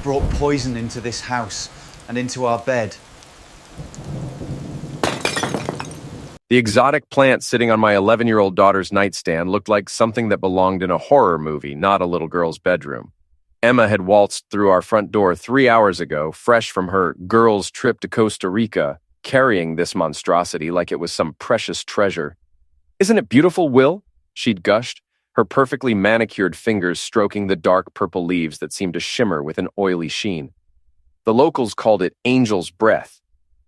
brought poison into this house and into our bed. The exotic plant sitting on my 11-year-old daughter's nightstand looked like something that belonged in a horror movie, not a little girl's bedroom. Emma had waltzed through our front door 3 hours ago, fresh from her girls' trip to Costa Rica, carrying this monstrosity like it was some precious treasure. "Isn't it beautiful, Will?" she'd gushed, her perfectly manicured fingers stroking the dark purple leaves that seemed to shimmer with an oily sheen. The locals called it angel's breath.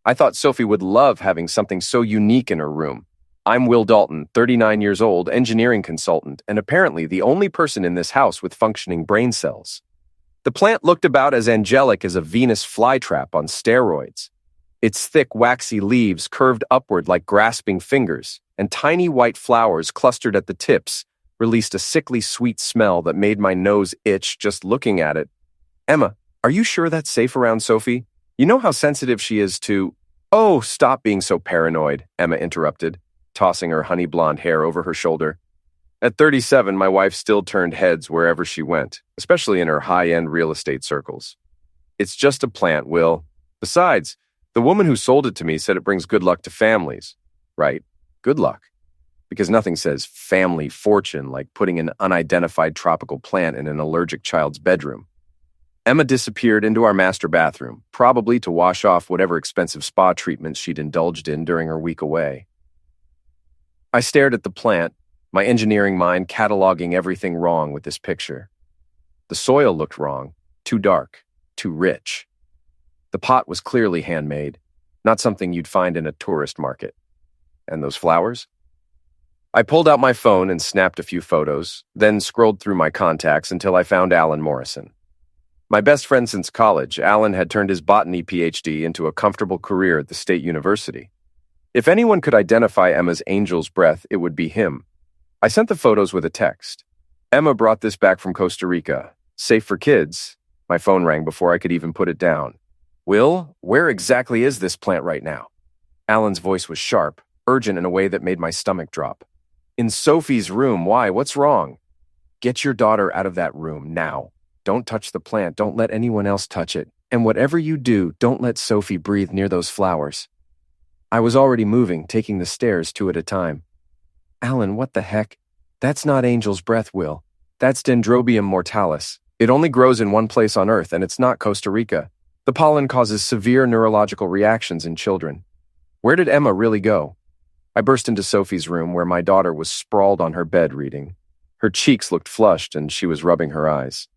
I thought Sophie would love having something so unique in her room. I'm Will Dalton, 39 years old, engineering consultant, and apparently the only person in this house with functioning brain cells. The plant looked about as angelic as a Venus flytrap on steroids. Its thick, waxy leaves curved upward like grasping fingers, and tiny white flowers clustered at the tips released a sickly sweet smell that made my nose itch just looking at it. "Emma, are you sure that's safe around Sophie? You know how sensitive she is to—" "Oh, stop being so paranoid," Emma interrupted, tossing her honey blonde hair over her shoulder. At 37, my wife still turned heads wherever she went, especially in her high-end real estate circles. "It's just a plant, Will. Besides, the woman who sold it to me said it brings good luck to families." "Right, good luck. Because nothing says family fortune like putting an unidentified tropical plant in an allergic child's bedroom." Emma disappeared into our master bathroom, probably to wash off whatever expensive spa treatments she'd indulged in during her week away. I stared at the plant, my engineering mind cataloging everything wrong with this picture. The soil looked wrong, too dark, too rich. The pot was clearly handmade, not something you'd find in a tourist market. And those flowers? I pulled out my phone and snapped a few photos, then scrolled through my contacts until I found Alan Morrison. My best friend since college, Alan had turned his botany PhD into a comfortable career at the State University. If anyone could identify Emma's angel's breath, it would be him. I sent the photos with a text. "Emma brought this back from Costa Rica. Safe for kids." My phone rang before I could even put it down. "Will, where exactly is this plant right now?" Alan's voice was sharp, urgent in a way that made my stomach drop. "In Sophie's room. Why? What's wrong?" "Get your daughter out of that room now. Don't touch the plant. Don't let anyone else touch it. And whatever you do, don't let Sophie breathe near those flowers." I was already moving, taking the stairs 2 at a time. "Alan, what the heck? That's not angel's breath, Will. That's Dendrobium mortalis. It only grows in one place on Earth, and it's not Costa Rica. The pollen causes severe neurological reactions in children." Where did Emma really go? I burst into Sophie's room, where my daughter was sprawled on her bed reading. Her cheeks looked flushed, and she was rubbing her eyes.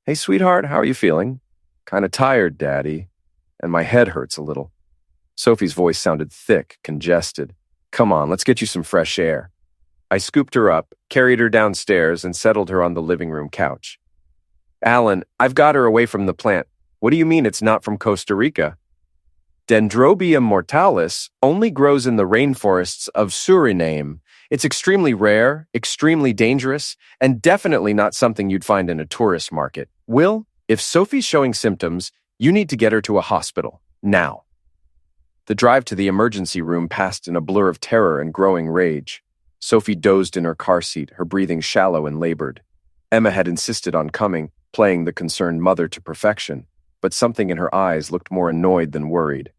"Hey, sweetheart, how are you feeling?" "Kinda tired, Daddy. And my head hurts a little." Sophie's voice sounded thick, congested. "Come on, let's get you some fresh air." I scooped her up, carried her downstairs, and settled her on the living room couch. "Alan, I've got her away from the plant. What do you mean it's not from Costa Rica?" "Dendrobium mortalis only grows in the rainforests of Suriname. It's extremely rare, extremely dangerous, and definitely not something you'd find in a tourist market. Will, if Sophie's showing symptoms, you need to get her to a hospital. Now." The drive to the emergency room passed in a blur of terror and growing rage. Sophie dozed in her car seat, her breathing shallow and labored. Emma had insisted on coming, playing the concerned mother to perfection, but something in her eyes looked more annoyed than worried.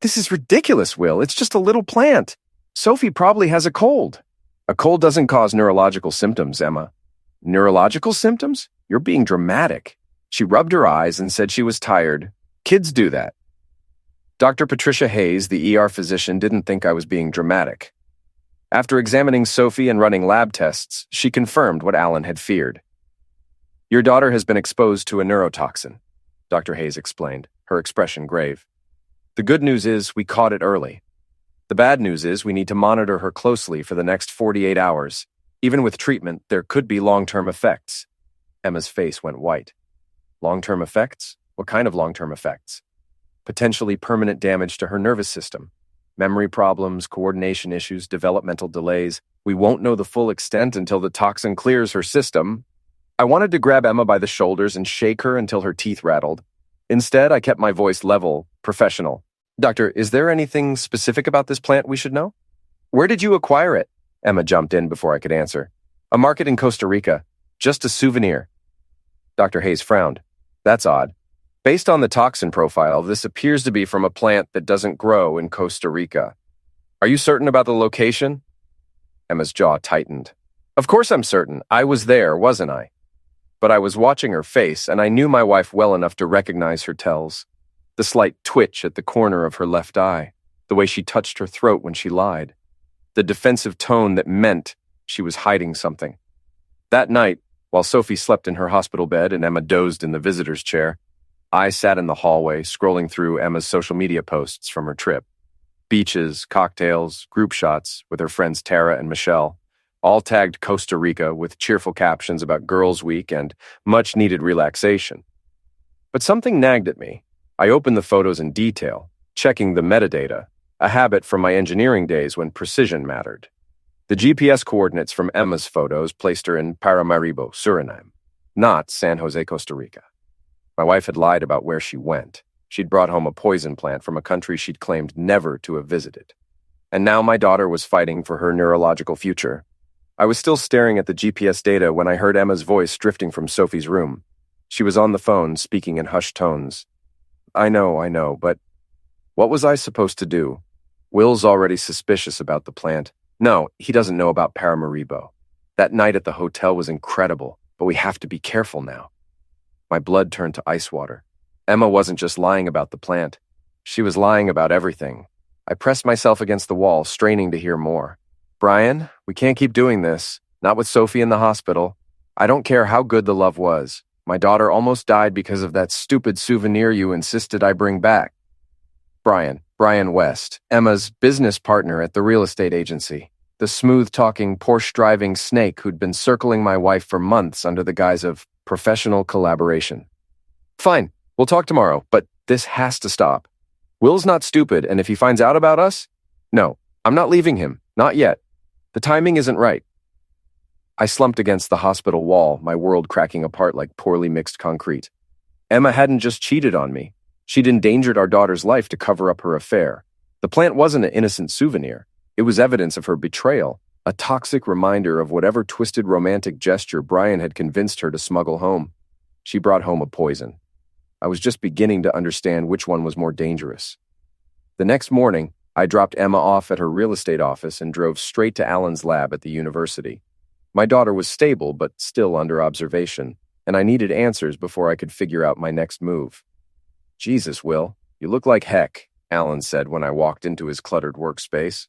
"This is ridiculous, Will. It's just a little plant. Sophie probably has a cold." "A cold doesn't cause neurological symptoms, Emma." "Neurological symptoms? You're being dramatic." She rubbed her eyes and said she was tired. "Kids do that." Dr. Patricia Hayes, the ER physician, didn't think I was being dramatic. After examining Sophie and running lab tests, she confirmed what Alan had feared. "Your daughter has been exposed to a neurotoxin," Dr. Hayes explained, her expression grave. "The good news is we caught it early. The bad news is we need to monitor her closely for the next 48 hours. Even with treatment, there could be long-term effects." Emma's face went white. "Long-term effects? What kind of long-term effects?" "Potentially permanent damage to her nervous system. Memory problems, coordination issues, developmental delays. We won't know the full extent until the toxin clears her system." I wanted to grab Emma by the shoulders and shake her until her teeth rattled. Instead, I kept my voice level, professional. "Doctor, is there anything specific about this plant we should know?" "Where did you acquire it?" Emma jumped in before I could answer. "A market in Costa Rica. Just a souvenir." Dr. Hayes frowned. "That's odd. Based on the toxin profile, this appears to be from a plant that doesn't grow in Costa Rica. Are you certain about the location? Emma's jaw tightened. Of course I'm certain. I was there, wasn't I? But I was watching her face, and I knew my wife well enough to recognize her tells. The slight twitch at the corner of her left eye, the way she touched her throat when she lied, the defensive tone that meant she was hiding something. That night, while Sophie slept in her hospital bed and Emma dozed in the visitor's chair, I sat in the hallway scrolling through Emma's social media posts from her trip. Beaches, cocktails, group shots with her friends Tara and Michelle, all tagged Costa Rica with cheerful captions about Girls' Week and much-needed relaxation. But something nagged at me. I opened the photos in detail, checking the metadata, a habit from my engineering days when precision mattered. The GPS coordinates from Emma's photos placed her in Paramaribo, Suriname, not San Jose, Costa Rica. My wife had lied about where she went. She'd brought home a poison plant from a country she'd claimed never to have visited. And now my daughter was fighting for her neurological future. I was still staring at the GPS data when I heard Emma's voice drifting from Sophie's room. She was on the phone, speaking in hushed tones. I know, but what was I supposed to do? Will's already suspicious about the plant. No, he doesn't know about Paramaribo. That night at the hotel was incredible, but we have to be careful now. My blood turned to ice water. Emma wasn't just lying about the plant. She was lying about everything. I pressed myself against the wall, straining to hear more. Brian, we can't keep doing this. Not with Sophie in the hospital. I don't care how good the love was. My daughter almost died because of that stupid souvenir you insisted I bring back. Brian West, Emma's business partner at the real estate agency. The smooth-talking, Porsche-driving snake who'd been circling my wife for months under the guise of professional collaboration. Fine, we'll talk tomorrow, but this has to stop. Will's not stupid, and if he finds out about us, no, I'm not leaving him, not yet. The timing isn't right. I slumped against the hospital wall, my world cracking apart like poorly mixed concrete. Emma hadn't just cheated on me. She'd endangered our daughter's life to cover up her affair. The plant wasn't an innocent souvenir. It was evidence of her betrayal, a toxic reminder of whatever twisted romantic gesture Brian had convinced her to smuggle home. She brought home a poison. I was just beginning to understand which one was more dangerous. The next morning, I dropped Emma off at her real estate office and drove straight to Alan's lab at the university. My daughter was stable but still under observation, and I needed answers before I could figure out my next move. Jesus, Will, you look like heck, Alan said when I walked into his cluttered workspace.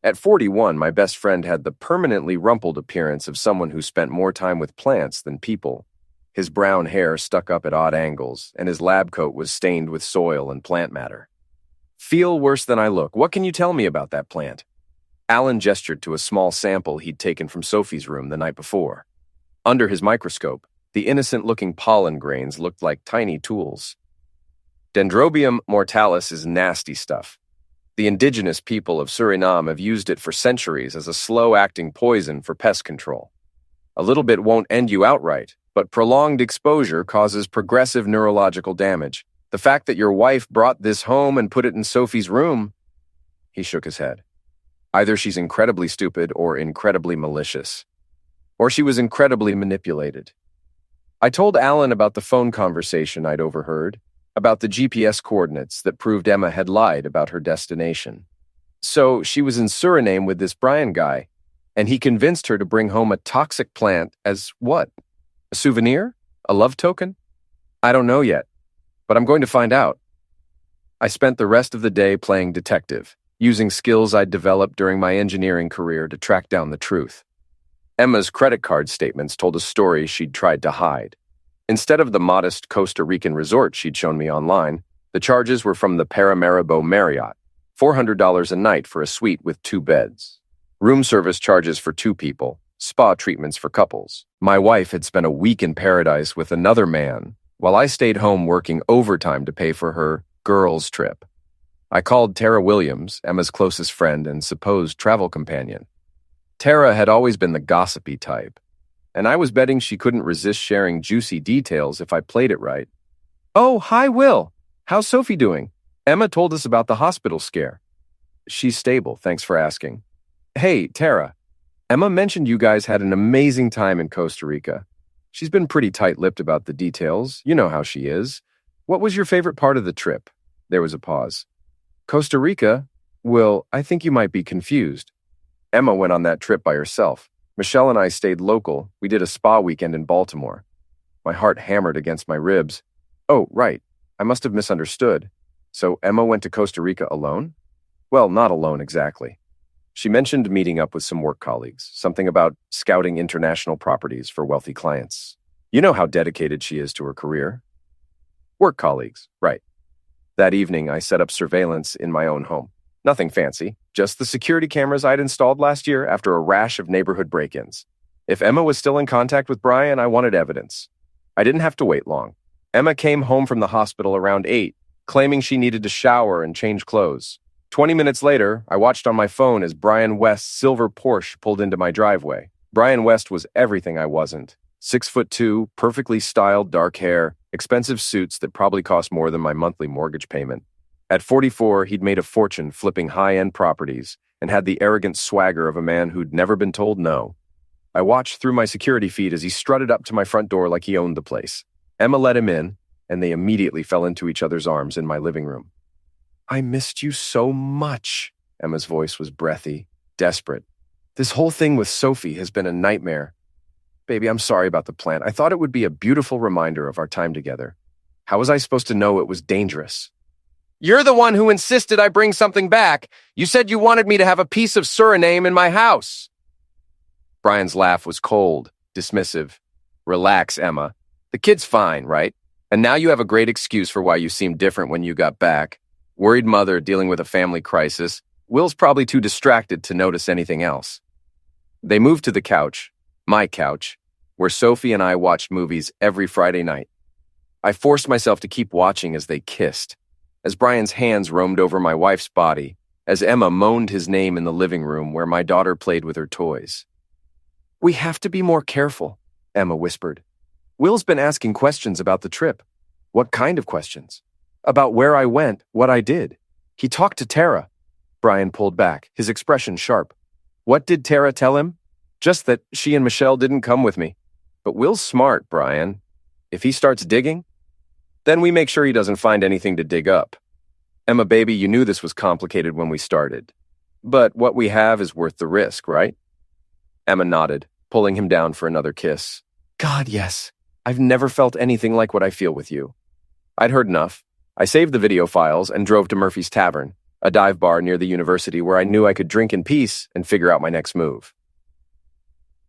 At 41, my best friend had the permanently rumpled appearance of someone who spent more time with plants than people. His brown hair stuck up at odd angles, and his lab coat was stained with soil and plant matter. Feel worse than I look. What can you tell me about that plant? Alan gestured to a small sample he'd taken from Sophie's room the night before. Under his microscope, the innocent-looking pollen grains looked like tiny tools. Dendrobium mortalis is nasty stuff. The indigenous people of Suriname have used it for centuries as a slow-acting poison for pest control. A little bit won't end you outright, but prolonged exposure causes progressive neurological damage. The fact that your wife brought this home and put it in Sophie's room... He shook his head. Either she's incredibly stupid or incredibly malicious. Or she was incredibly manipulated. I told Alan about the phone conversation I'd overheard, about the GPS coordinates that proved Emma had lied about her destination. So she was in Suriname with this Brian guy, and he convinced her to bring home a toxic plant as what? A souvenir? A love token? I don't know yet, but I'm going to find out. I spent the rest of the day playing detective, using skills I'd developed during my engineering career to track down the truth. Emma's credit card statements told a story she'd tried to hide. Instead of the modest Costa Rican resort she'd shown me online, the charges were from the Paramaribo Marriott, $400 a night for a suite with 2 beds. Room service charges for 2 people, spa treatments for couples. My wife had spent a week in paradise with another man, while I stayed home working overtime to pay for her girls' trip. I called Tara Williams, Emma's closest friend and supposed travel companion. Tara had always been the gossipy type, and I was betting she couldn't resist sharing juicy details if I played it right. Oh, hi, Will. How's Sophie doing? Emma told us about the hospital scare. She's stable, thanks for asking. Hey, Tara. Emma mentioned you guys had an amazing time in Costa Rica. She's been pretty tight-lipped about the details. You know how she is. What was your favorite part of the trip? There was a pause. Costa Rica? Will, I think you might be confused. Emma went on that trip by herself. Michelle and I stayed local. We did a spa weekend in Baltimore. My heart hammered against my ribs. Oh, right. I must have misunderstood. So Emma went to Costa Rica alone? Well, not alone exactly. She mentioned meeting up with some work colleagues, something about scouting international properties for wealthy clients. You know how dedicated she is to her career. Work colleagues, right. That evening, I set up surveillance in my own home. Nothing fancy, just the security cameras I'd installed last year after a rash of neighborhood break-ins. If Emma was still in contact with Brian, I wanted evidence. I didn't have to wait long. Emma came home from the hospital around 8, claiming she needed to shower and change clothes. 20 minutes later, I watched on my phone as Brian West's silver Porsche pulled into my driveway. Brian West was everything I wasn't. 6'2", perfectly styled dark hair, expensive suits that probably cost more than my monthly mortgage payment. At 44, he'd made a fortune flipping high-end properties and had the arrogant swagger of a man who'd never been told no. I watched through my security feed as he strutted up to my front door like he owned the place. Emma let him in, and they immediately fell into each other's arms in my living room. I missed you so much. Emma's voice was breathy, desperate. This whole thing with Sophie has been a nightmare. Baby, I'm sorry about the plant. I thought it would be a beautiful reminder of our time together. How was I supposed to know it was dangerous? You're the one who insisted I bring something back. You said you wanted me to have a piece of Suriname in my house. Brian's laugh was cold, dismissive. Relax, Emma. The kid's fine, right? And now you have a great excuse for why you seemed different when you got back. Worried mother dealing with a family crisis. Will's probably too distracted to notice anything else. They moved to the couch, my couch, where Sophie and I watched movies every Friday night. I forced myself to keep watching as they kissed, as Brian's hands roamed over my wife's body, as Emma moaned his name in the living room where my daughter played with her toys. We have to be more careful, Emma whispered. Will's been asking questions about the trip. What kind of questions? About where I went, what I did. He talked to Tara. Brian pulled back, his expression sharp. What did Tara tell him? Just that she and Michelle didn't come with me. But Will's smart, Brian. If he starts digging, then we make sure he doesn't find anything to dig up. Emma, baby, you knew this was complicated when we started. But what we have is worth the risk, right? Emma nodded, pulling him down for another kiss. God, yes. I've never felt anything like what I feel with you. I'd heard enough. I saved the video files and drove to Murphy's Tavern, a dive bar near the university where I knew I could drink in peace and figure out my next move.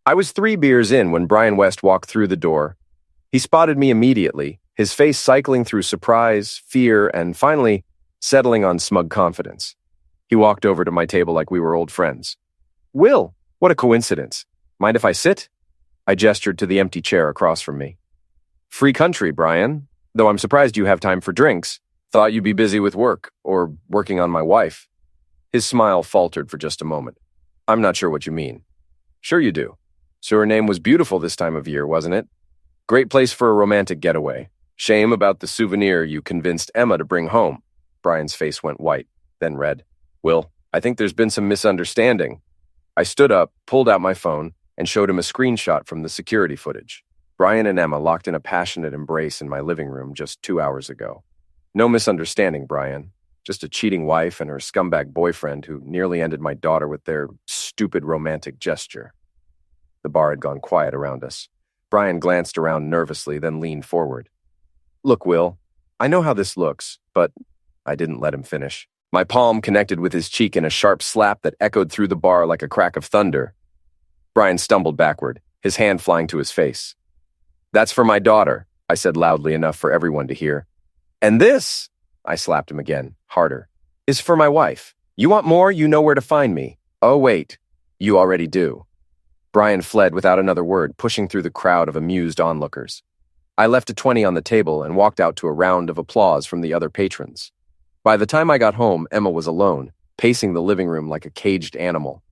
I was 3 beers in when Brian West walked through the door. He spotted me immediately, his face cycling through surprise, fear, and finally, settling on smug confidence. He walked over to my table like we were old friends. Will, what a coincidence. Mind if I sit? I gestured to the empty chair across from me. Free country, Brian. Though I'm surprised you have time for drinks. Thought you'd be busy with work, or working on my wife. His smile faltered for just a moment. I'm not sure what you mean. Sure you do. Suriname was beautiful this time of year, wasn't it? Great place for a romantic getaway. Shame about the souvenir you convinced Emma to bring home. Brian's face went white, then red. Will, I think there's been some misunderstanding. I stood up, pulled out my phone, and showed him a screenshot from the security footage. Brian and Emma locked in a passionate embrace in my living room just 2 hours ago. No misunderstanding, Brian. Just a cheating wife and her scumbag boyfriend who nearly ended my daughter with their stupid romantic gesture. The bar had gone quiet around us. Brian glanced around nervously, then leaned forward. Look, Will, I know how this looks, but I didn't let him finish. My palm connected with his cheek in a sharp slap that echoed through the bar like a crack of thunder. Brian stumbled backward, his hand flying to his face. That's for my daughter, I said loudly enough for everyone to hear. And this, I slapped him again, harder, is for my wife. You want more? You know where to find me. Oh, wait, you already do. Brian fled without another word, pushing through the crowd of amused onlookers. I left a 20 on the table and walked out to a round of applause from the other patrons. By the time I got home, Emma was alone, pacing the living room like a caged animal.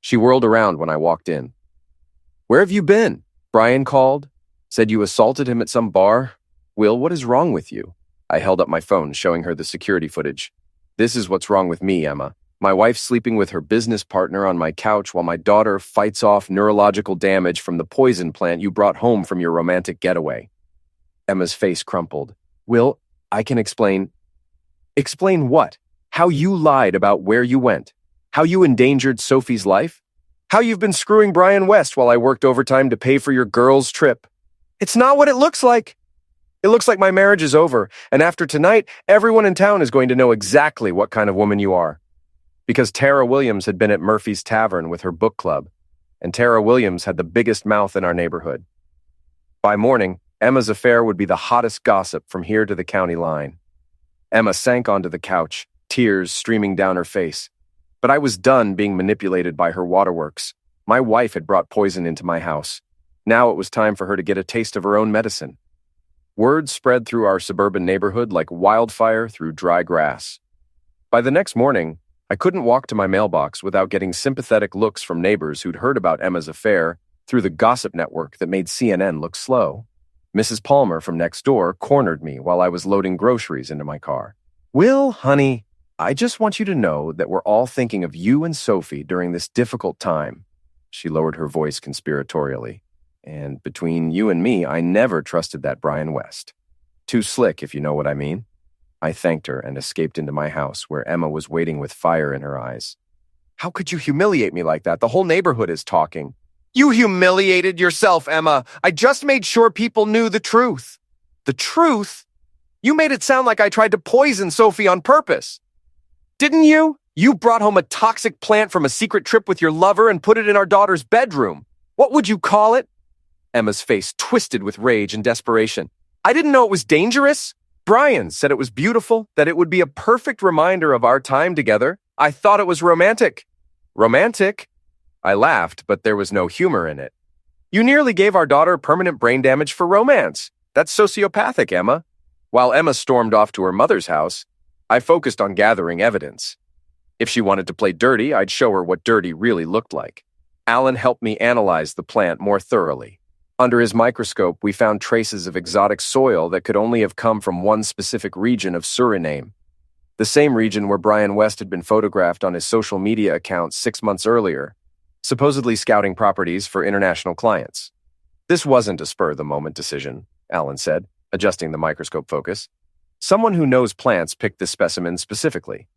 She whirled around when I walked in. Where have you been? Brian called. Said you assaulted him at some bar? Will, what is wrong with you? I held up my phone, showing her the security footage. This is what's wrong with me, Emma. My wife sleeping with her business partner on my couch while my daughter fights off neurological damage from the poison plant you brought home from your romantic getaway. Emma's face crumpled. Will, I can explain. Explain what? How you lied about where you went? How you endangered Sophie's life? How you've been screwing Brian West while I worked overtime to pay for your girl's trip? It's not what it looks like. It looks like my marriage is over, and after tonight, everyone in town is going to know exactly what kind of woman you are. Because Tara Williams had been at Murphy's Tavern with her book club, and Tara Williams had the biggest mouth in our neighborhood. By morning, Emma's affair would be the hottest gossip from here to the county line. Emma sank onto the couch, tears streaming down her face. But I was done being manipulated by her waterworks. My wife had brought poison into my house. Now it was time for her to get a taste of her own medicine. Word spread through our suburban neighborhood like wildfire through dry grass. By the next morning, I couldn't walk to my mailbox without getting sympathetic looks from neighbors who'd heard about Emma's affair through the gossip network that made CNN look slow. Mrs. Palmer from next door cornered me while I was loading groceries into my car. Will, honey, I just want you to know that we're all thinking of you and Sophie during this difficult time. She lowered her voice conspiratorially. And between you and me, I never trusted that Brian West. Too slick, if you know what I mean. I thanked her and escaped into my house, where Emma was waiting with fire in her eyes. How could you humiliate me like that? The whole neighborhood is talking. You humiliated yourself, Emma. I just made sure people knew the truth. The truth? You made it sound like I tried to poison Sophie on purpose. Didn't you? You brought home a toxic plant from a secret trip with your lover and put it in our daughter's bedroom. What would you call it? Emma's face twisted with rage and desperation. I didn't know it was dangerous. Brian said it was beautiful, that it would be a perfect reminder of our time together. I thought it was romantic. Romantic? I laughed, but there was no humor in it. You nearly gave our daughter permanent brain damage for romance. That's sociopathic, Emma. While Emma stormed off to her mother's house, I focused on gathering evidence. If she wanted to play dirty, I'd show her what dirty really looked like. Alan helped me analyze the plant more thoroughly. Under his microscope, we found traces of exotic soil that could only have come from one specific region of Suriname, the same region where Brian West had been photographed on his social media account 6 months earlier, supposedly scouting properties for international clients. This wasn't a spur-of-the-moment decision, Alan said, adjusting the microscope focus. Someone who knows plants picked this specimen specifically.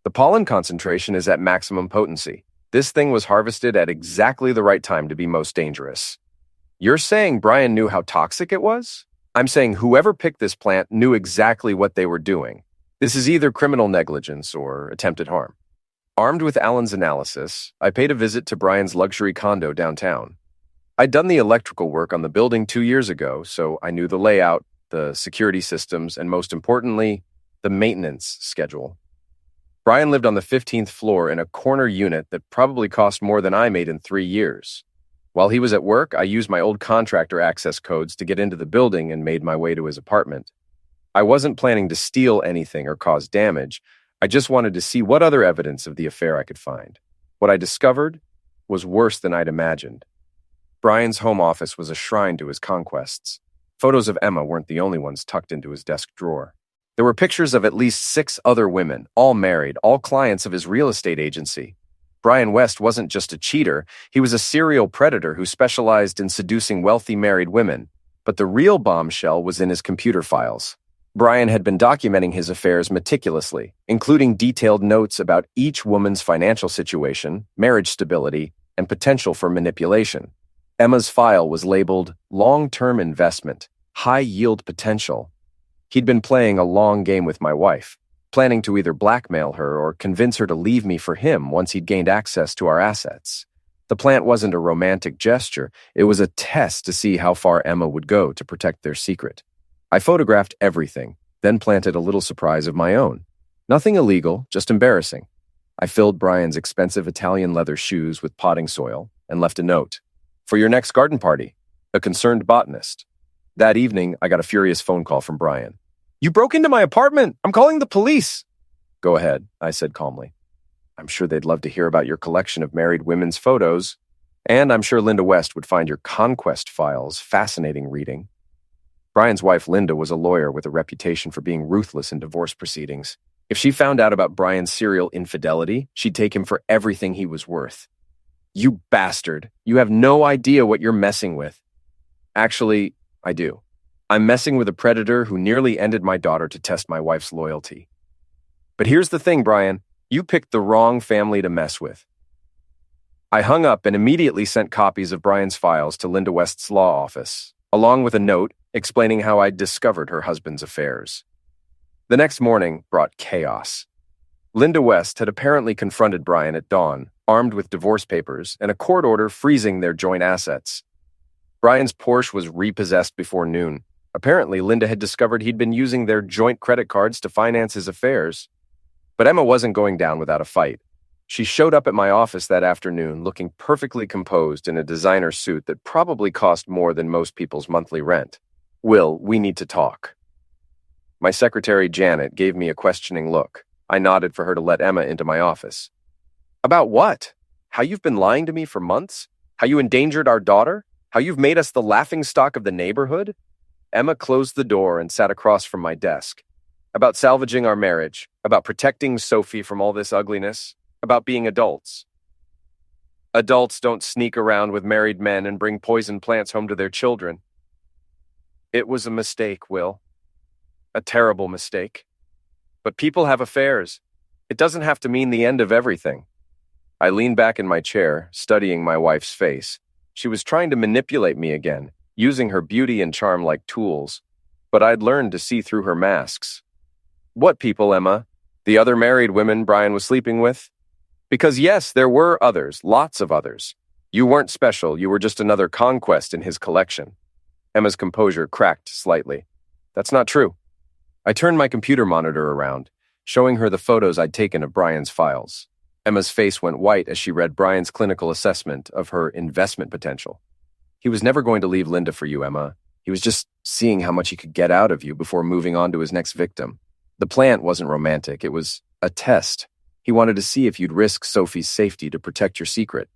The pollen concentration is at maximum potency. This thing was harvested at exactly the right time to be most dangerous. You're saying Brian knew how toxic it was? I'm saying whoever picked this plant knew exactly what they were doing. This is either criminal negligence or attempted harm. Armed with Alan's analysis, I paid a visit to Brian's luxury condo downtown. I'd done the electrical work on the building 2 years ago, so I knew the layout, the security systems, and most importantly, the maintenance schedule. Brian lived on the 15th floor in a corner unit that probably cost more than I made in 3 years. While he was at work, I used my old contractor access codes to get into the building and made my way to his apartment. I wasn't planning to steal anything or cause damage. I just wanted to see what other evidence of the affair I could find. What I discovered was worse than I'd imagined. Brian's home office was a shrine to his conquests. Photos of Emma weren't the only ones tucked into his desk drawer. There were pictures of at least 6 other women, all married, all clients of his real estate agency. Brian West wasn't just a cheater, he was a serial predator who specialized in seducing wealthy married women. But the real bombshell was in his computer files. Brian had been documenting his affairs meticulously, including detailed notes about each woman's financial situation, marriage stability, and potential for manipulation. Emma's file was labeled long-term investment, high yield potential. He'd been playing a long game with my wife, planning to either blackmail her or convince her to leave me for him once he'd gained access to our assets. The plant wasn't a romantic gesture, it was a test to see how far Emma would go to protect their secret. I photographed everything, then planted a little surprise of my own. Nothing illegal, just embarrassing. I filled Brian's expensive Italian leather shoes with potting soil and left a note. For your next garden party, a concerned botanist. That evening, I got a furious phone call from Brian. You broke into my apartment. I'm calling the police. Go ahead, I said calmly. I'm sure they'd love to hear about your collection of married women's photos, and I'm sure Linda West would find your conquest files fascinating reading. Brian's wife, Linda, was a lawyer with a reputation for being ruthless in divorce proceedings. If she found out about Brian's serial infidelity, she'd take him for everything he was worth. You bastard. You have no idea what you're messing with. Actually, I do. I'm messing with a predator who nearly ended my daughter to test my wife's loyalty. But here's the thing, Brian. You picked the wrong family to mess with. I hung up and immediately sent copies of Brian's files to Linda West's law office, along with a note explaining how I'd discovered her husband's affairs. The next morning brought chaos. Linda West had apparently confronted Brian at dawn, armed with divorce papers and a court order freezing their joint assets. Brian's Porsche was repossessed before noon. Apparently, Linda had discovered he'd been using their joint credit cards to finance his affairs. But Emma wasn't going down without a fight. She showed up at my office that afternoon looking perfectly composed in a designer suit that probably cost more than most people's monthly rent. Will, we need to talk. My secretary, Janet, gave me a questioning look. I nodded for her to let Emma into my office. About what? How you've been lying to me for months? How you endangered our daughter? How you've made us the laughingstock of the neighborhood? Emma closed the door and sat across from my desk. About salvaging our marriage, about protecting Sophie from all this ugliness, about being adults. Adults don't sneak around with married men and bring poison plants home to their children. It was a mistake, Will. A terrible mistake. But people have affairs. It doesn't have to mean the end of everything. I leaned back in my chair, studying my wife's face. She was trying to manipulate me again, using her beauty and charm like tools. But I'd learned to see through her masks. What people, Emma? The other married women Brian was sleeping with? Because yes, there were others, lots of others. You weren't special, you were just another conquest in his collection. Emma's composure cracked slightly. That's not true. I turned my computer monitor around, showing her the photos I'd taken of Brian's files. Emma's face went white as she read Brian's clinical assessment of her investment potential. He was never going to leave Linda for you, Emma. He was just seeing how much he could get out of you before moving on to his next victim. The plant wasn't romantic, it was a test. He wanted to see if you'd risk Sophie's safety to protect your secret.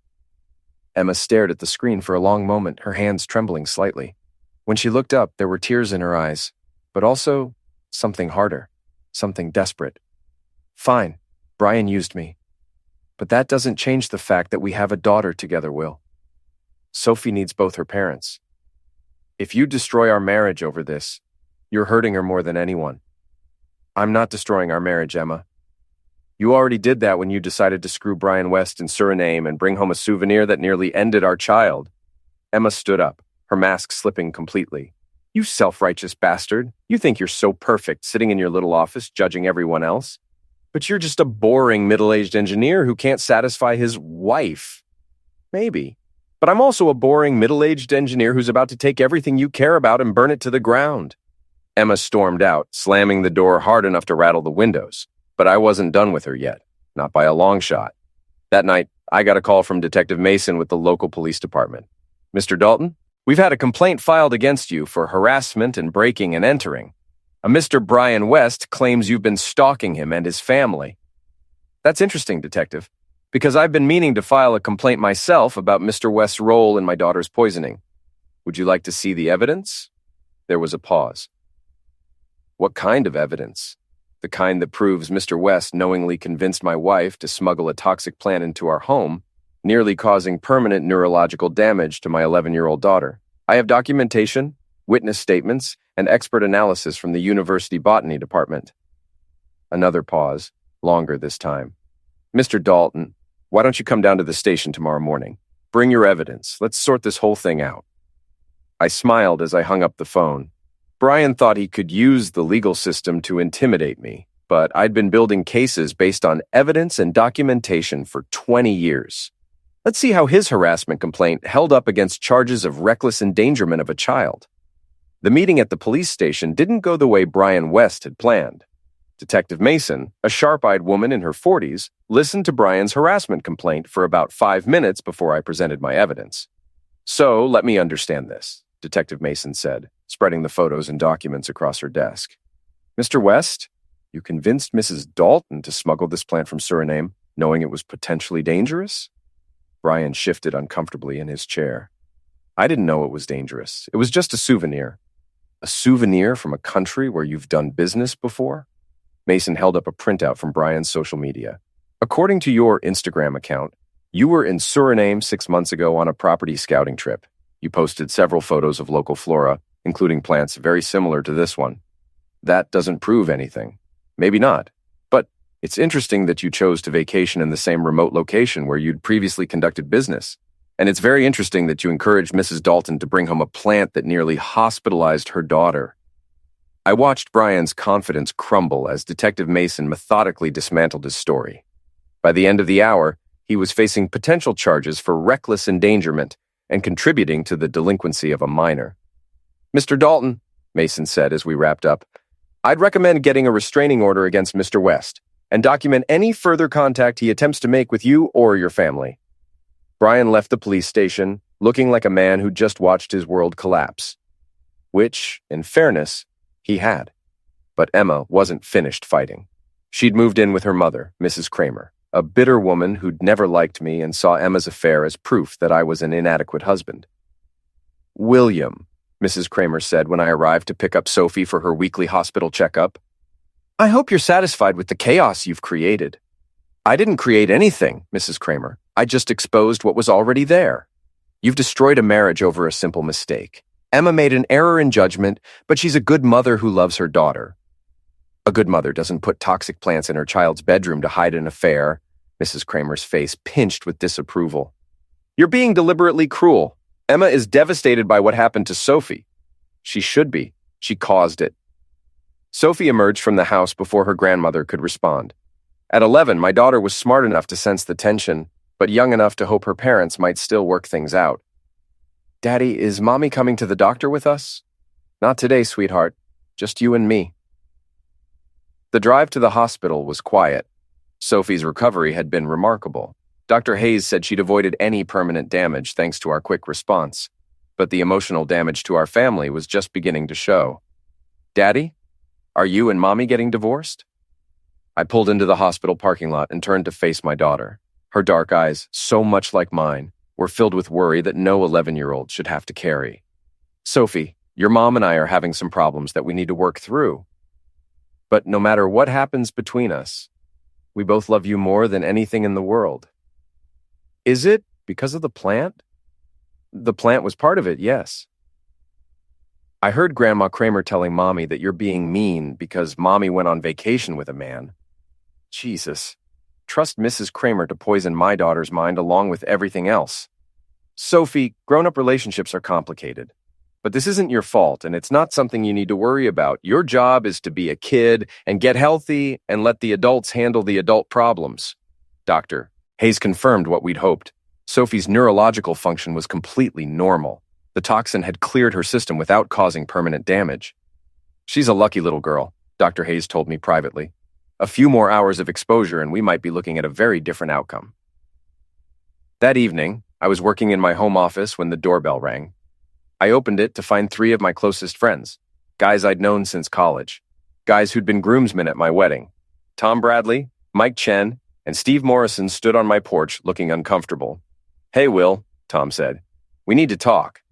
Emma stared at the screen for a long moment, her hands trembling slightly. When she looked up, there were tears in her eyes, but also something harder, something desperate. Fine, Brian used me. But that doesn't change the fact that we have a daughter together, Will. Sophie needs both her parents. If you destroy our marriage over this, you're hurting her more than anyone. I'm not destroying our marriage, Emma. You already did that when you decided to screw Brian West in Suriname and bring home a souvenir that nearly ended our child. Emma stood up, her mask slipping completely. You self-righteous bastard. You think you're so perfect sitting in your little office judging everyone else. But you're just a boring middle-aged engineer who can't satisfy his wife. Maybe. But I'm also a boring middle-aged engineer who's about to take everything you care about and burn it to the ground. Emma stormed out, slamming the door hard enough to rattle the windows. But I wasn't done with her yet, not by a long shot. That night, I got a call from Detective Mason with the local police department. Mr. Dalton, we've had a complaint filed against you for harassment and breaking and entering. A Mr. Brian West claims you've been stalking him and his family. That's interesting, Detective, because I've been meaning to file a complaint myself about Mr. West's role in my daughter's poisoning. Would you like to see the evidence? There was a pause. What kind of evidence? The kind that proves Mr. West knowingly convinced my wife to smuggle a toxic plant into our home, nearly causing permanent neurological damage to my 11-year-old daughter. I have documentation, witness statements, and expert analysis from the university botany department. Another pause, longer this time. Mr. Dalton, why don't you come down to the station tomorrow morning? Bring your evidence. Let's sort this whole thing out. I smiled as I hung up the phone. Brian thought he could use the legal system to intimidate me, but I'd been building cases based on evidence and documentation for 20 years. Let's see how his harassment complaint held up against charges of reckless endangerment of a child. The meeting at the police station didn't go the way Brian West had planned. Detective Mason, a sharp-eyed woman in her 40s, listened to Brian's harassment complaint for about 5 minutes before I presented my evidence. So, let me understand this, Detective Mason said, spreading the photos and documents across her desk. Mr. West, you convinced Mrs. Dalton to smuggle this plant from Suriname, knowing it was potentially dangerous? Brian shifted uncomfortably in his chair. I didn't know it was dangerous. It was just a souvenir. A souvenir from a country where you've done business before? Mason held up a printout from Brian's social media. According to your Instagram account, you were in Suriname 6 months ago on a property scouting trip. You posted several photos of local flora, including plants very similar to this one. That doesn't prove anything. Maybe not. But it's interesting that you chose to vacation in the same remote location where you'd previously conducted business. And it's very interesting that you encouraged Mrs. Dalton to bring home a plant that nearly hospitalized her daughter. I watched Brian's confidence crumble as Detective Mason methodically dismantled his story. By the end of the hour, he was facing potential charges for reckless endangerment and contributing to the delinquency of a minor. "Mr. Dalton," Mason said as we wrapped up, "I'd recommend getting a restraining order against Mr. West and document any further contact he attempts to make with you or your family." Brian left the police station, looking like a man who just watched his world collapse. Which, in fairness, he had. But Emma wasn't finished fighting. She'd moved in with her mother, Mrs. Kramer, a bitter woman who'd never liked me and saw Emma's affair as proof that I was an inadequate husband. "William," Mrs. Kramer said when I arrived to pick up Sophie for her weekly hospital checkup, "I hope you're satisfied with the chaos you've created." "I didn't create anything, Mrs. Kramer. I just exposed what was already there. You've destroyed a marriage over a simple mistake. Emma made an error in judgment, but she's a good mother who loves her daughter." "A good mother doesn't put toxic plants in her child's bedroom to hide an affair." Mrs. Kramer's face pinched with disapproval. "You're being deliberately cruel. Emma is devastated by what happened to Sophie. She should be. She caused it." Sophie emerged from the house before her grandmother could respond. At 11, my daughter was smart enough to sense the tension, but young enough to hope her parents might still work things out. "Daddy, is Mommy coming to the doctor with us?" "Not today, sweetheart. Just you and me." The drive to the hospital was quiet. Sophie's recovery had been remarkable. Dr. Hayes said she'd avoided any permanent damage thanks to our quick response, but the emotional damage to our family was just beginning to show. "Daddy, are you and Mommy getting divorced?" I pulled into the hospital parking lot and turned to face my daughter. Her dark eyes, so much like mine, were filled with worry that no 11-year-old should have to carry. "Sophie, your mom and I are having some problems that we need to work through. But no matter what happens between us, we both love you more than anything in the world." "Is it because of the plant?" "The plant was part of it, yes." "I heard Grandma Kramer telling Mommy that you're being mean because Mommy went on vacation with a man." Jesus. Trust Mrs. Kramer to poison my daughter's mind along with everything else. "Sophie, grown-up relationships are complicated. But this isn't your fault, and it's not something you need to worry about. Your job is to be a kid and get healthy and let the adults handle the adult problems." Dr. Hayes confirmed what we'd hoped. Sophie's neurological function was completely normal. The toxin had cleared her system without causing permanent damage. "She's a lucky little girl," Dr. Hayes told me privately. "A few more hours of exposure and we might be looking at a very different outcome." That evening, I was working in my home office when the doorbell rang. I opened it to find 3 of my closest friends, guys I'd known since college, guys who'd been groomsmen at my wedding. Tom Bradley, Mike Chen, and Steve Morrison stood on my porch looking uncomfortable. "Hey, Will," Tom said. "We need to talk."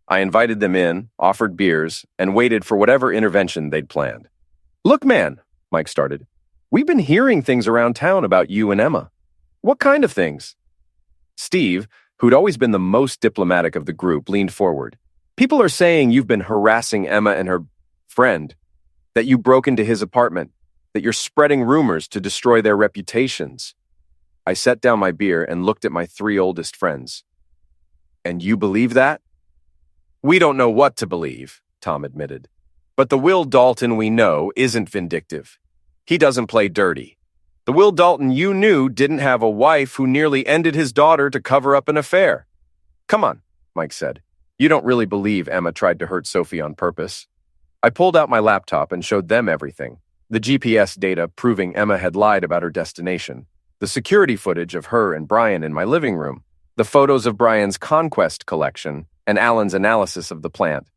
I invited them in, offered beers, and waited for whatever intervention they'd planned. "Look, man," Mike started. "We've been hearing things around town about you and Emma." "What kind of things?" Steve, who'd always been the most diplomatic of the group, leaned forward. "People are saying you've been harassing Emma and her friend, that you broke into his apartment, that you're spreading rumors to destroy their reputations." I set down my beer and looked at my 3 oldest friends. "And you believe that?" "We don't know what to believe," Tom admitted. "But the Will Dalton we know isn't vindictive. He doesn't play dirty. The Will Dalton you knew didn't have a wife who nearly ended his daughter to cover up an affair." "Come on," Mike said. "You don't really believe Emma tried to hurt Sophie on purpose." I pulled out my laptop and showed them everything. The GPS data proving Emma had lied about her destination. The security footage of her and Brian in my living room. The photos of Brian's conquest collection and Alan's analysis of the plant.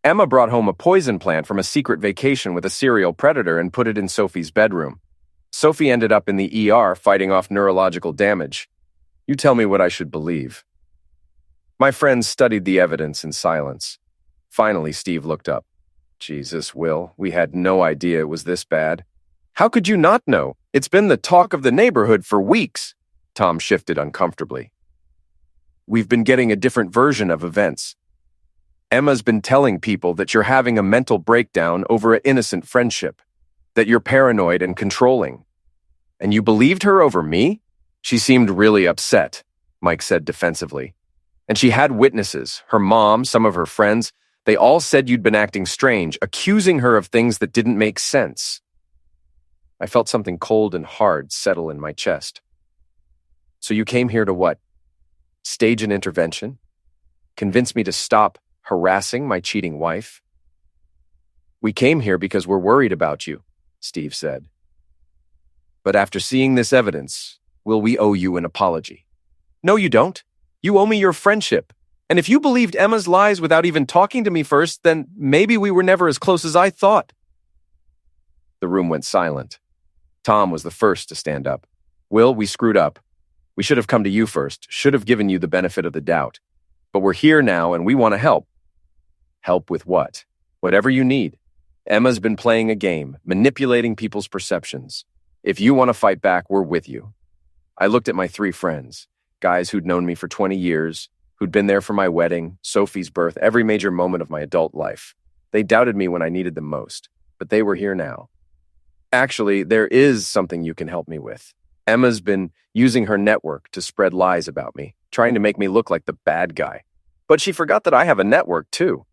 Emma brought home a poison plant from a secret vacation with a serial predator and put it in Sophie's bedroom. Sophie ended up in the ER fighting off neurological damage. You tell me what I should believe. My friends studied the evidence in silence. Finally, Steve looked up. "Jesus, Will, we had no idea it was this bad." "How could you not know? It's been the talk of the neighborhood for weeks." Tom shifted uncomfortably. "We've been getting a different version of events." Emma's been telling people that you're having a mental breakdown over an innocent friendship, that you're paranoid and controlling. And you believed her over me? She seemed really upset, Mike said defensively. And she had witnesses, her mom, some of her friends. They all said you'd been acting strange, accusing her of things that didn't make sense. I felt something cold and hard settle in my chest. So you came here to what? Stage an intervention? Convince me to stop harassing my cheating wife? We came here because we're worried about you, Steve said. But after seeing this evidence, will we owe you an apology? No, you don't. You owe me your friendship. And if you believed Emma's lies without even talking to me first, then maybe we were never as close as I thought. The room went silent. Tom was the first to stand up. Will, we screwed up. We should have come to you first, should have given you the benefit of the doubt. But we're here now and we want to help. Help with what? Whatever you need. Emma's been playing a game, manipulating people's perceptions. If you want to fight back, we're with you. I looked at my 3 friends, guys who'd known me for 20 years, who'd been there for my wedding, Sophie's birth, every major moment of my adult life. They doubted me when I needed them most, but they were here now. Actually, there is something you can help me with. Emma's been using her network to spread lies about me, trying to make me look like the bad guy. But she forgot that I have a network, too.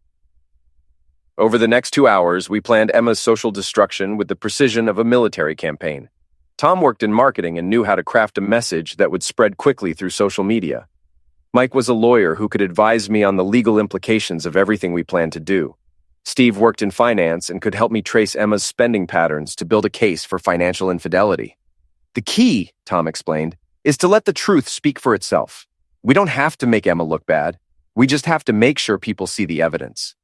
Over the next 2 hours, we planned Emma's social destruction with the precision of a military campaign. Tom worked in marketing and knew how to craft a message that would spread quickly through social media. Mike was a lawyer who could advise me on the legal implications of everything we planned to do. Steve worked in finance and could help me trace Emma's spending patterns to build a case for financial infidelity. The key, Tom explained, is to let the truth speak for itself. We don't have to make Emma look bad. We just have to make sure people see the evidence.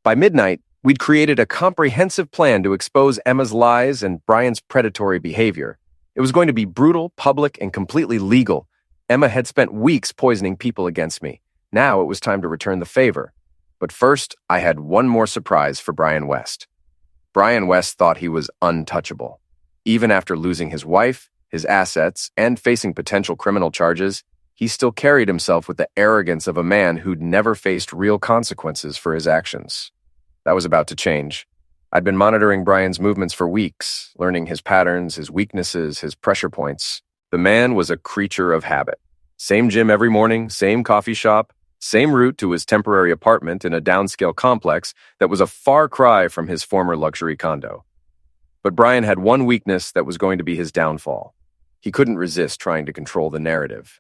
By midnight, we'd created a comprehensive plan to expose Emma's lies and Brian's predatory behavior. It was going to be brutal, public, and completely legal. Emma had spent weeks poisoning people against me. Now it was time to return the favor. But first, I had one more surprise for Brian West. Brian West thought he was untouchable. Even after losing his wife, his assets, and facing potential criminal charges, he still carried himself with the arrogance of a man who'd never faced real consequences for his actions. That was about to change. I'd been monitoring Brian's movements for weeks, learning his patterns, his weaknesses, his pressure points. The man was a creature of habit. Same gym every morning, same coffee shop, same route to his temporary apartment in a downscale complex that was a far cry from his former luxury condo. But Brian had one weakness that was going to be his downfall. He couldn't resist trying to control the narrative.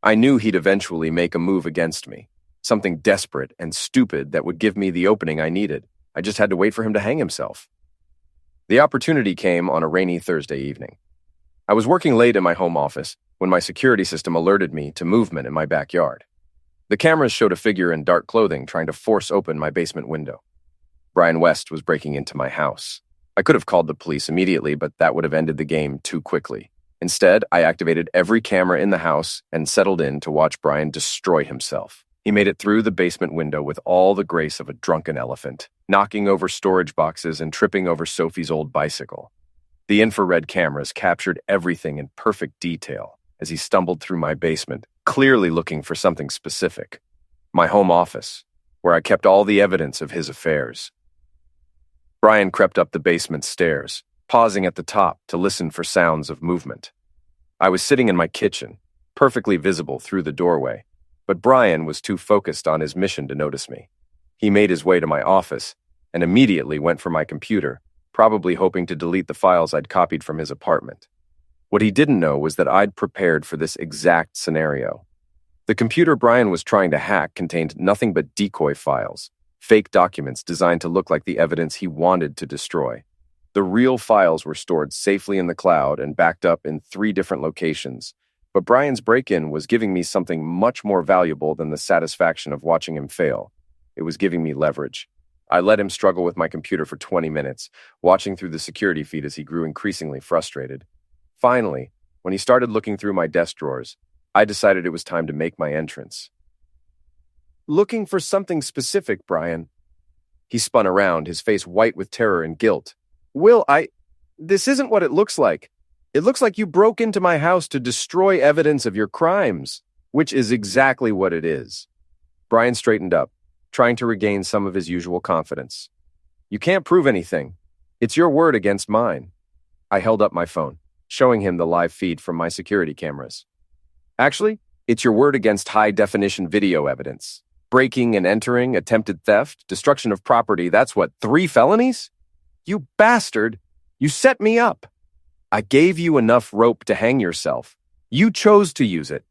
I knew he'd eventually make a move against me. Something desperate and stupid that would give me the opening I needed. I just had to wait for him to hang himself. The opportunity came on a rainy Thursday evening. I was working late in my home office when my security system alerted me to movement in my backyard. The cameras showed a figure in dark clothing trying to force open my basement window. Brian West was breaking into my house. I could have called the police immediately, but that would have ended the game too quickly. Instead, I activated every camera in the house and settled in to watch Brian destroy himself. He made it through the basement window with all the grace of a drunken elephant, knocking over storage boxes and tripping over Sophie's old bicycle. The infrared cameras captured everything in perfect detail as he stumbled through my basement, clearly looking for something specific. My home office, where I kept all the evidence of his affairs. Brian crept up the basement stairs, pausing at the top to listen for sounds of movement. I was sitting in my kitchen, perfectly visible through the doorway, but Brian was too focused on his mission to notice me. He made his way to my office and immediately went for my computer, probably hoping to delete the files I'd copied from his apartment. What he didn't know was that I'd prepared for this exact scenario. The computer Brian was trying to hack contained nothing but decoy files, fake documents designed to look like the evidence he wanted to destroy. The real files were stored safely in the cloud and backed up in 3 different locations, but Brian's break-in was giving me something much more valuable than the satisfaction of watching him fail. It was giving me leverage. I let him struggle with my computer for 20 minutes, watching through the security feed as he grew increasingly frustrated. Finally, when he started looking through my desk drawers, I decided it was time to make my entrance. Looking for something specific, Brian. He spun around, his face white with terror and guilt. Will, this isn't what it looks like. It looks like you broke into my house to destroy evidence of your crimes, which is exactly what it is. Brian straightened up, trying to regain some of his usual confidence. You can't prove anything. It's your word against mine. I held up my phone, showing him the live feed from my security cameras. Actually, it's your word against high-definition video evidence. Breaking and entering, attempted theft, destruction of property, that's what, 3 felonies? You bastard! You set me up! I gave you enough rope to hang yourself. You chose to use it.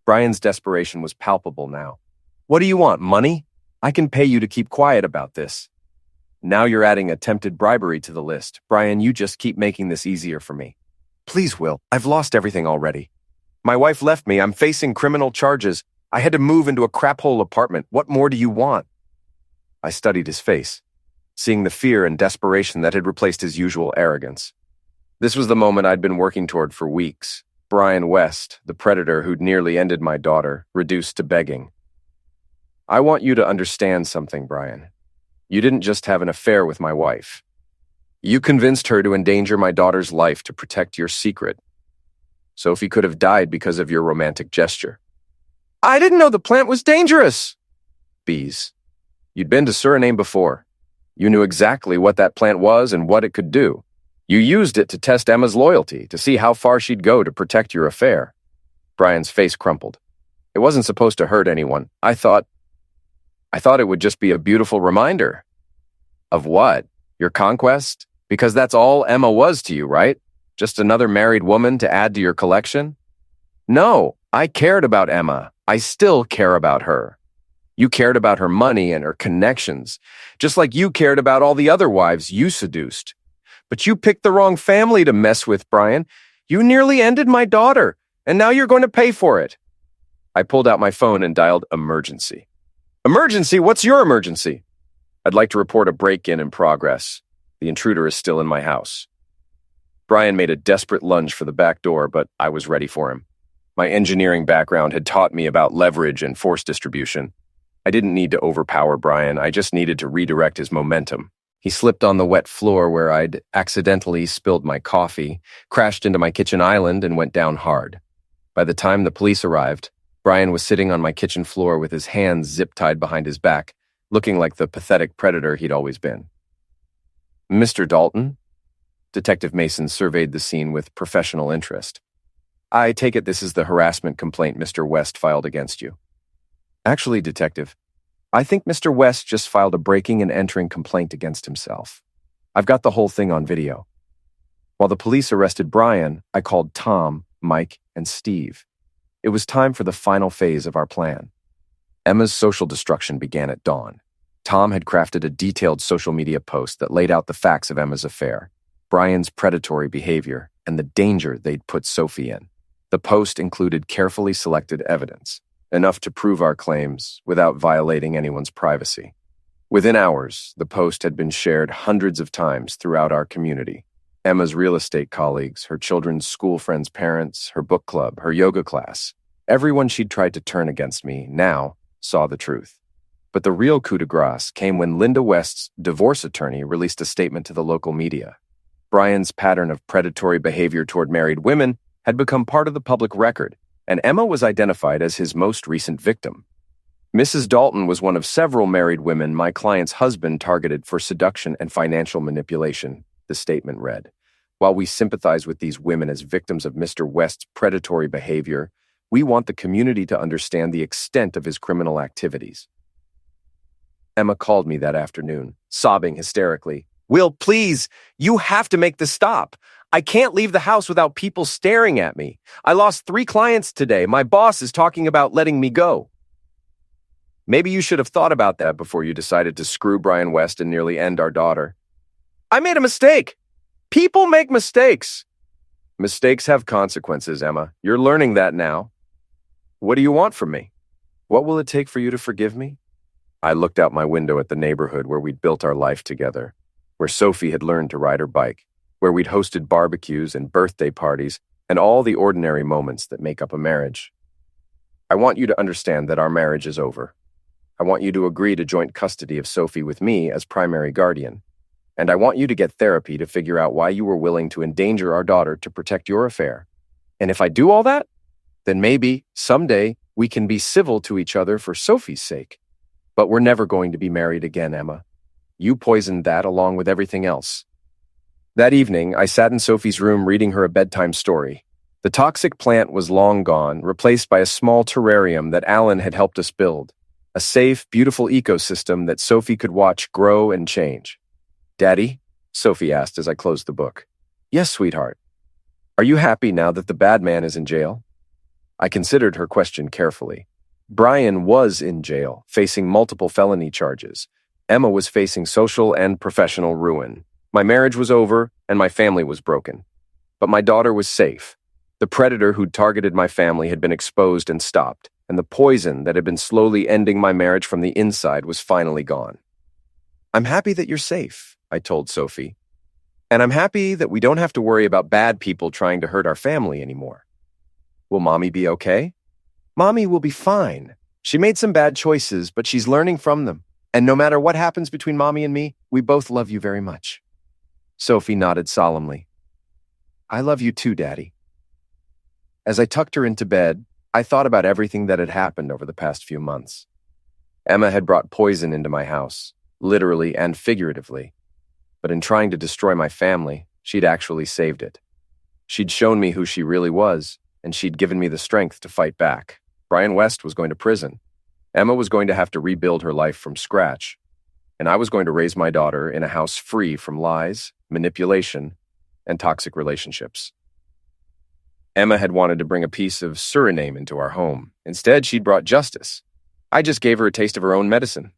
Brian's desperation was palpable now. What do you want, money? I can pay you to keep quiet about this. Now you're adding attempted bribery to the list. Brian, you just keep making this easier for me. Please, Will, I've lost everything already. My wife left me. I'm facing criminal charges. I had to move into a crap-hole apartment. What more do you want? I studied his face, seeing the fear and desperation that had replaced his usual arrogance. This was the moment I'd been working toward for weeks. Brian West, the predator who'd nearly ended my daughter, reduced to begging. I want you to understand something, Brian. You didn't just have an affair with my wife. You convinced her to endanger my daughter's life to protect your secret. Sophie could have died because of your romantic gesture. I didn't know the plant was dangerous. Bees. You'd been to Suriname before. You knew exactly what that plant was and what it could do. You used it to test Emma's loyalty, to see how far she'd go to protect your affair. Brian's face crumpled. It wasn't supposed to hurt anyone. I thought it would just be a beautiful reminder. Of what? Your conquest? Because that's all Emma was to you, right? Just another married woman to add to your collection? No, I cared about Emma. I still care about her. You cared about her money and her connections, just like you cared about all the other wives you seduced. But you picked the wrong family to mess with, Brian. You nearly ended my daughter, and now you're going to pay for it. I pulled out my phone and dialed emergency. Emergency? What's your emergency? I'd like to report a break-in in progress. The intruder is still in my house. Brian made a desperate lunge for the back door, but I was ready for him. My engineering background had taught me about leverage and force distribution. I didn't need to overpower Brian. I just needed to redirect his momentum. He slipped on the wet floor where I'd accidentally spilled my coffee, crashed into my kitchen island, and went down hard. By the time the police arrived, Brian was sitting on my kitchen floor with his hands zip-tied behind his back, looking like the pathetic predator he'd always been. Mr. Dalton? Detective Mason surveyed the scene with professional interest. I take it this is the harassment complaint Mr. West filed against you. Actually, Detective, I think Mr. West just filed a breaking and entering complaint against himself. I've got the whole thing on video. While the police arrested Brian, I called Tom, Mike, and Steve. It was time for the final phase of our plan. Emma's social destruction began at dawn. Tom had crafted a detailed social media post that laid out the facts of Emma's affair, Brian's predatory behavior, and the danger they'd put Sophie in. The post included carefully selected evidence, enough to prove our claims without violating anyone's privacy. Within hours, the post had been shared hundreds of times throughout our community. Emma's real estate colleagues, her children's school friends' parents, her book club, her yoga class. Everyone she'd tried to turn against me now saw the truth. But the real coup de grace came when Linda West's divorce attorney released a statement to the local media. Brian's pattern of predatory behavior toward married women had become part of the public record, and Emma was identified as his most recent victim. Mrs. Dalton was one of several married women my client's husband targeted for seduction and financial manipulation, the statement read. While we sympathize with these women as victims of Mr. West's predatory behavior, we want the community to understand the extent of his criminal activities. Emma called me that afternoon, sobbing hysterically. Will, please, you have to make this stop. I can't leave the house without people staring at me. I lost 3 clients today. My boss is talking about letting me go. Maybe you should have thought about that before you decided to screw Brian West and nearly end our daughter. I made a mistake. People make mistakes. Mistakes have consequences, Emma. You're learning that now. What do you want from me? What will it take for you to forgive me? I looked out my window at the neighborhood where we'd built our life together, where Sophie had learned to ride her bike, where we'd hosted barbecues and birthday parties and all the ordinary moments that make up a marriage. I want you to understand that our marriage is over. I want you to agree to joint custody of Sophie with me as primary guardian. And I want you to get therapy to figure out why you were willing to endanger our daughter to protect your affair. And if I do all that, then maybe, someday, we can be civil to each other for Sophie's sake. But we're never going to be married again, Emma. You poisoned that along with everything else. That evening, I sat in Sophie's room reading her a bedtime story. The toxic plant was long gone, replaced by a small terrarium that Alan had helped us build. A safe, beautiful ecosystem that Sophie could watch grow and change. "Daddy?" Sophie asked as I closed the book. "Yes, sweetheart. Are you happy now that the bad man is in jail?" I considered her question carefully. Brian was in jail, facing multiple felony charges. Emma was facing social and professional ruin. My marriage was over, and my family was broken. But my daughter was safe. The predator who'd targeted my family had been exposed and stopped, and the poison that had been slowly ending my marriage from the inside was finally gone. "I'm happy that you're safe," I told Sophie. "And I'm happy that we don't have to worry about bad people trying to hurt our family anymore." "Will Mommy be okay?" "Mommy will be fine. She made some bad choices, but she's learning from them. And no matter what happens between Mommy and me, we both love you very much." Sophie nodded solemnly. "I love you too, Daddy." As I tucked her into bed, I thought about everything that had happened over the past few months. Emma had brought poison into my house, literally and figuratively. But in trying to destroy my family, she'd actually saved it. She'd shown me who she really was, and she'd given me the strength to fight back. Brian West was going to prison. Emma was going to have to rebuild her life from scratch. And I was going to raise my daughter in a house free from lies, manipulation, and toxic relationships. Emma had wanted to bring a piece of Suriname into our home. Instead, she'd brought justice. I just gave her a taste of her own medicine,